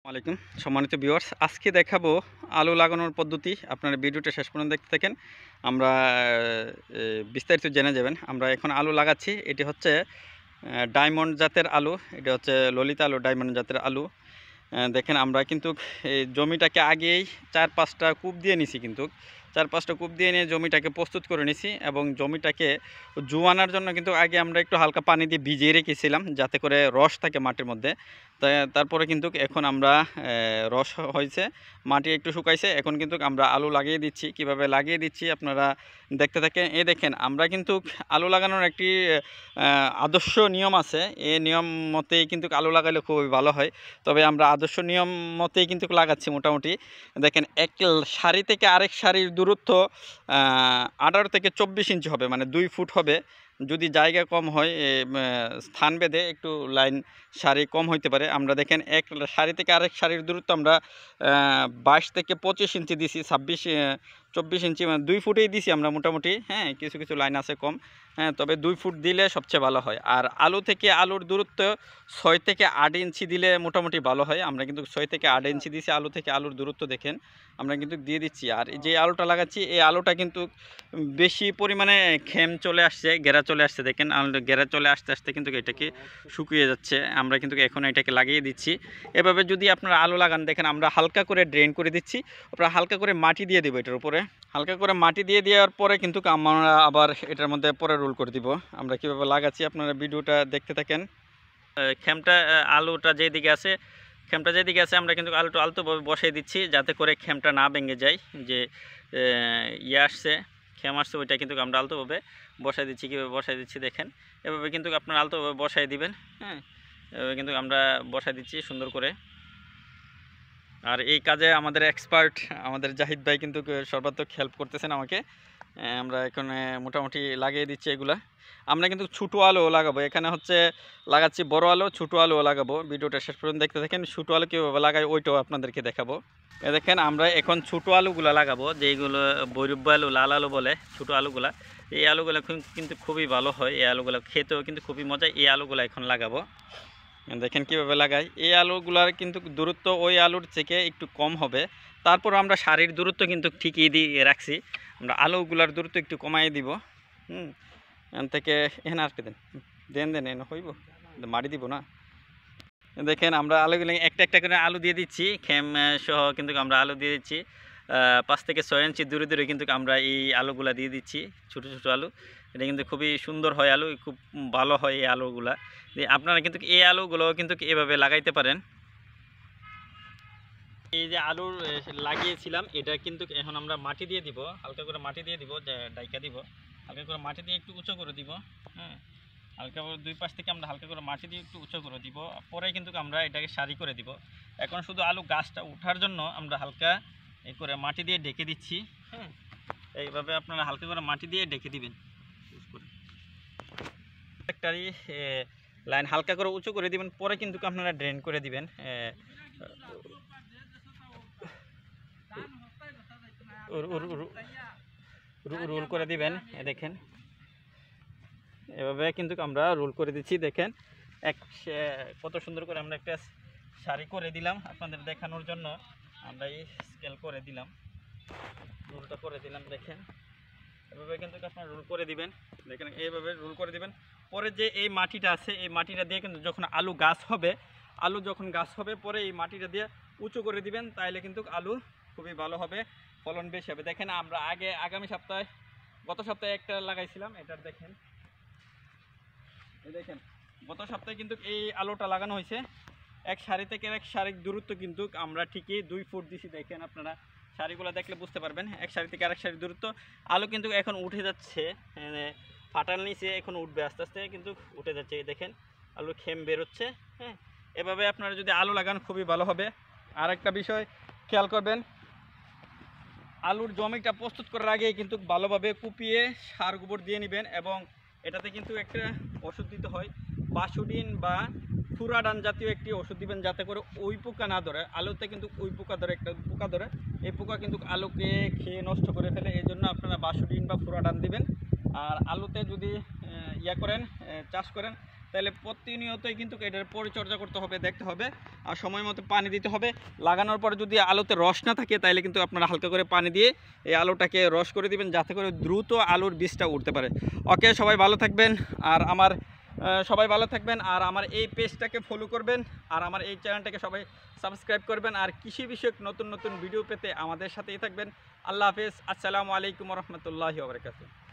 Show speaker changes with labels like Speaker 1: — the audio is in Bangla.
Speaker 1: ওয়ালাইকুম সম্মানিত ভিউয়ার্স, আজকে দেখাবো আলু লাগানোর পদ্ধতি। আপনারা ভিডিওটা শেষ পর্যন্ত দেখতে থাকেন, আমরা বিস্তারিত জেনে যাবেন। আমরা এখন আলু লাগাচ্ছি, এটি হচ্ছে ডায়মন্ড জাতের আলু, এটা হচ্ছে ললিতা আলু, ডায়মন্ড জাতের আলু। দেখেন আমরা কিন্তু এই জমিটাকে আগেই 4-5টা কূপ দিয়ে নিছি, কিন্তু 4-5টা কূপ দিয়ে নিয়ে জমিটাকে প্রস্তুত করে নিছি এবং জমিটাকে জোয়ানোর জন্য কিন্তু আগে আমরা একটু হালকা পানি দিয়ে ভিজিয়ে রেখেছিলাম যাতে করে রস থাকে মাটির মধ্যে। তারপরে কিন্তু এখন আমরা রস হয়েছে, মাটি একটু শুকাইছে, এখন কিন্তু আমরা আলু লাগিয়ে দিচ্ছি। কিভাবে লাগিয়ে দিচ্ছি আপনারা দেখতে থাকেন। দেখেন আমরা কিন্তু আলু লাগানোর একটি আদর্শ নিয়ম আছে, এই নিয়ম মতেই কিন্তু আলু লাগালে খুবই ভালো হয়। তবে আমরা আদর্শ নিয়ম মতেই কিন্তু লাগাচ্ছি। মোটামুটি দেখেন এক সারি থেকে আরেক সারির দূরত্ব 18 থেকে 24 ইঞ্চি হবে, মানে 2 ফুট হবে। যদি জায়গা কম হয় স্থান ভেদে একটু লাইন সারি কম হইতে পারে। আমরা দেখেন এক সারি থেকে আরেক সারির দূরত্ব আমরা 22 থেকে 25 ইঞ্চি দিছি, 24 ইঞ্চি, মানে 2 ফুটেই দিছি আমরা মোটামুটি। হ্যাঁ, কিছু কিছু লাইন আছে কম, হ্যাঁ, তবে 2 ফুট দিলে সবচেয়ে ভালো হয়। আর আলু থেকে আলুর দূরত্ব 6 থেকে 8 ইঞ্চি দিলে মোটামুটি ভালো হয়। আমরা কিন্তু 6 থেকে 8 ইঞ্চি দিছি আলু থেকে আলুর দূরত্ব, দেখেন আমরা কিন্তু দিয়ে দিচ্ছি। আর যে আলুটা লাগাচ্ছি এই আলুটা কিন্তু বেশি পরিমাণে খেম চলে আসছে, গেরা চলে আসছে। দেখেন আলুটা গেরা চলে আসতে আসতে কিন্তু এটাকে শুকিয়ে যাচ্ছে। আমরা কিন্তু এখন এটাকে লাগিয়ে দিচ্ছি। এভাবে যদি আপনারা আলু লাগান, দেখেন আমরা হালকা করে ড্রেন করে দিচ্ছি, আপনারা হালকা করে মাটি দিয়ে দেবো এটার উপরে। হালকা করে মাটি দিয়ে দেওয়ার পরে কিন্তু আমরা আবার এটার মধ্যে পরে রোল করে দিব। আমরা কীভাবে লাগাচ্ছি আপনারা ভিডিওটা দেখতে থাকেন। খেমটা আলুটা যেদিকে আছে, খেমটা যেদিকে আছে আমরা কিন্তু আলুটা আলতোভাবে বসাই দিচ্ছি যাতে করে খেমটা না ভেঙে যায়। যে আসছে, খেম আসছে, ওইটা কিন্তু আমরা আলতোভাবে বসাই দিচ্ছি। কীভাবে বসাই দিচ্ছি দেখেন, এভাবে কিন্তু আপনারা আলতোভাবে বসাই দিবেন। হ্যাঁ, এভাবে কিন্তু আমরা বসাই দিচ্ছি সুন্দর করে। আর এই কাজে আমাদের এক্সপার্ট আমাদের জাহিদ ভাই কিন্তু সর্বাত্মক হেল্প করতেছেন আমাকে। আমরা এখন মোটামুটি লাগিয়ে দিচ্ছি এগুলা। আমরা কিন্তু ছোটো আলু লাগাবো, এখানে হচ্ছে লাগাচ্ছি বড় আলু, ছোটো আলুও লাগাবো। ভিডিওটা শেষ পর্যন্ত দেখতে থাকেন। ছোটো আলু কীভাবে লাগাই ওইটাও আপনাদেরকে দেখাবো। দেখেন আমরা এখন ছোটো আলুগুলো লাগাবো, যেইগুলো বৈরব্য আলু, লাল আলু বলে, ছোটো আলুগুলা। এই আলুগুলো কিন্তু খুবই ভালো হয়, এই আলুগুলো খেতেও কিন্তু খুবই মজা। এই আলুগুলো এখন লাগাবো। দেখেন কীভাবে লাগাই। এই আলুগুলার কিন্তু দূরত্ব ওই আলুর থেকে একটু কম হবে। তারপর আমরা সারির দূরত্ব কিন্তু ঠিকই দিয়ে রাখছি, আমরা আলুগুলার দূরত্ব একটু কমাই দিব। এখান থেকে এখানে আসতে দেন, দেন এনে হইব, মারি দিব না। দেখেন আমরা আলুগুলো একটা একটা করে আলু দিয়ে দিচ্ছি, খেম সহ কিন্তু আমরা আলু দিয়ে দিচ্ছি। 5 থেকে 6 ইঞ্চি দূরে দূরে কিন্তু আমরা এই আলুগুলা দিয়ে দিচ্ছি, ছোটো ছোটো আলু। এটা কিন্তু খুবই সুন্দর হয় আলু, খুব ভালো হয় এই আলুগুলা। আপনারা কিন্তু এই আলুগুলো কিন্তু এভাবে লাগাইতে পারেন। এই যে আলু লাগিয়েছিলাম এটা কিন্তু এখন আমরা মাটি দিয়ে দিব, হালকা করে মাটি দিয়ে দিব, ডাইকা দিব, হালকা করে মাটি দিয়ে একটু উঁচু করে দিব। হ্যাঁ, হালকা করে 2 পাশ থেকে আমরা হালকা করে মাটি দিয়ে একটু উঁচু করে দিব, পরে কিন্তু আমরা এটাকে সারি করে দিব। এখন শুধু আলু গাছটা ওঠার জন্য আমরা হালকা এই করে মাটি দিয়ে ঢেকে দিচ্ছি। হ্যাঁ, এইভাবে আপনারা হালকা করে মাটি দিয়ে ঢেকে দিবেন। একটারই লাইন হালকা করে উঁচু করে দিবেন, পরে কিন্তু আপনারা ড্রেন করে দিবেন। রোল করে দিবেন। দেখেন এভাবে কিন্তু আমরা রোল করে দিচ্ছি। দেখেন কত সুন্দর করে আমরা একটা সারি করে দিলাম আপনাদের দেখানোর জন্য। আমরা এই স্কেল করে দিলাম, রোলটা করে দিলাম। দেখেন এভাবে কিন্তু আপনারা রোল করে দিবেন। দেখেন এইভাবে রোল করে দিবেন। পরে যে এই মাটিটা আছে, এই মাটিটা দিয়ে কিন্তু যখন আলু গাছ হবে, আলু যখন গাছ হবে পরে এই মাটিটা দিয়ে উঁচু করে দিবেন, তাইলে কিন্তু আলু খুবই ভালো হবে, ফলন বেশি হবে। দেখেন আমরা গত সপ্তাহে একটা লাগাইছিলাম, এটার দেখেন, দেখেন গত সপ্তাহে কিন্তু এই আলুটা লাগানো হয়েছে। এক সারি থেকে এক সারির দূরত্ব কিন্তু আমরা ঠিকই 2 ফুট দিছি। দেখেন আপনারা সারিগুলো দেখলে বুঝতে পারবেন, এক সারি থেকে আরেক সারির দূরত্ব। আলু কিন্তু এখন উঠে যাচ্ছে, ফাটার নিচে এখন উঠবে, আস্তে আস্তে কিন্তু উঠে যাচ্ছে। দেখেন আলুর খেম বেরোচ্ছে। হ্যাঁ, এভাবে আপনারা যদি আলু লাগান খুবই ভালো হবে। আর একটা বিষয় খেয়াল করবেন, আলুর জমিটা প্রস্তুত করার আগে কিন্তু ভালোভাবে কুপিয়ে সার গোবর দিয়ে নেবেন, এবং এটাতে কিন্তু একটা ওষুধ দিতে হয়, বাসুডিন বা ফুরাডান জাতীয় একটি ওষুধ দিবেন যাতে করে ওই পোকা না ধরে। আলুতে কিন্তু ওই পোকা ধরে, একটা পোকা ধরে, এই পোকা কিন্তু আলুকে খেয়ে নষ্ট করে ফেলে। এই জন্য আপনারা বাসুডিন বা ফুরাডান দিবেন। আর আলুতে যদি চাষ করেন, তাহলে প্রতিনিয়তই কিন্তু এটার পরিচর্যা করতে হবে, দেখতে হবে, আর সময় মতো পানি দিতে হবে। লাগানোর পরে যদি আলুতে রস না থাকে তাহলে কিন্তু আপনারা হালকা করে পানি দিয়ে এই আলুটাকে রস করে দিবেন, যাতে করে দ্রুত আলুর বীজটা উঠতে পারে। ওকে, সবাই ভালো থাকবেন, আর আমার এই পেজটাকে ফলো করবেন, আর আমার এই চ্যানেলটাকে সবাই সাবস্ক্রাইব করবেন, আর কৃষি বিষয়ক নতুন নতুন ভিডিও পেতে আমাদের সাথেই থাকবেন। আল্লাহ হাফেজ, আসসালামু আলাইকুম রহমতুল্লাহি ওয়া বারাকাতুহু।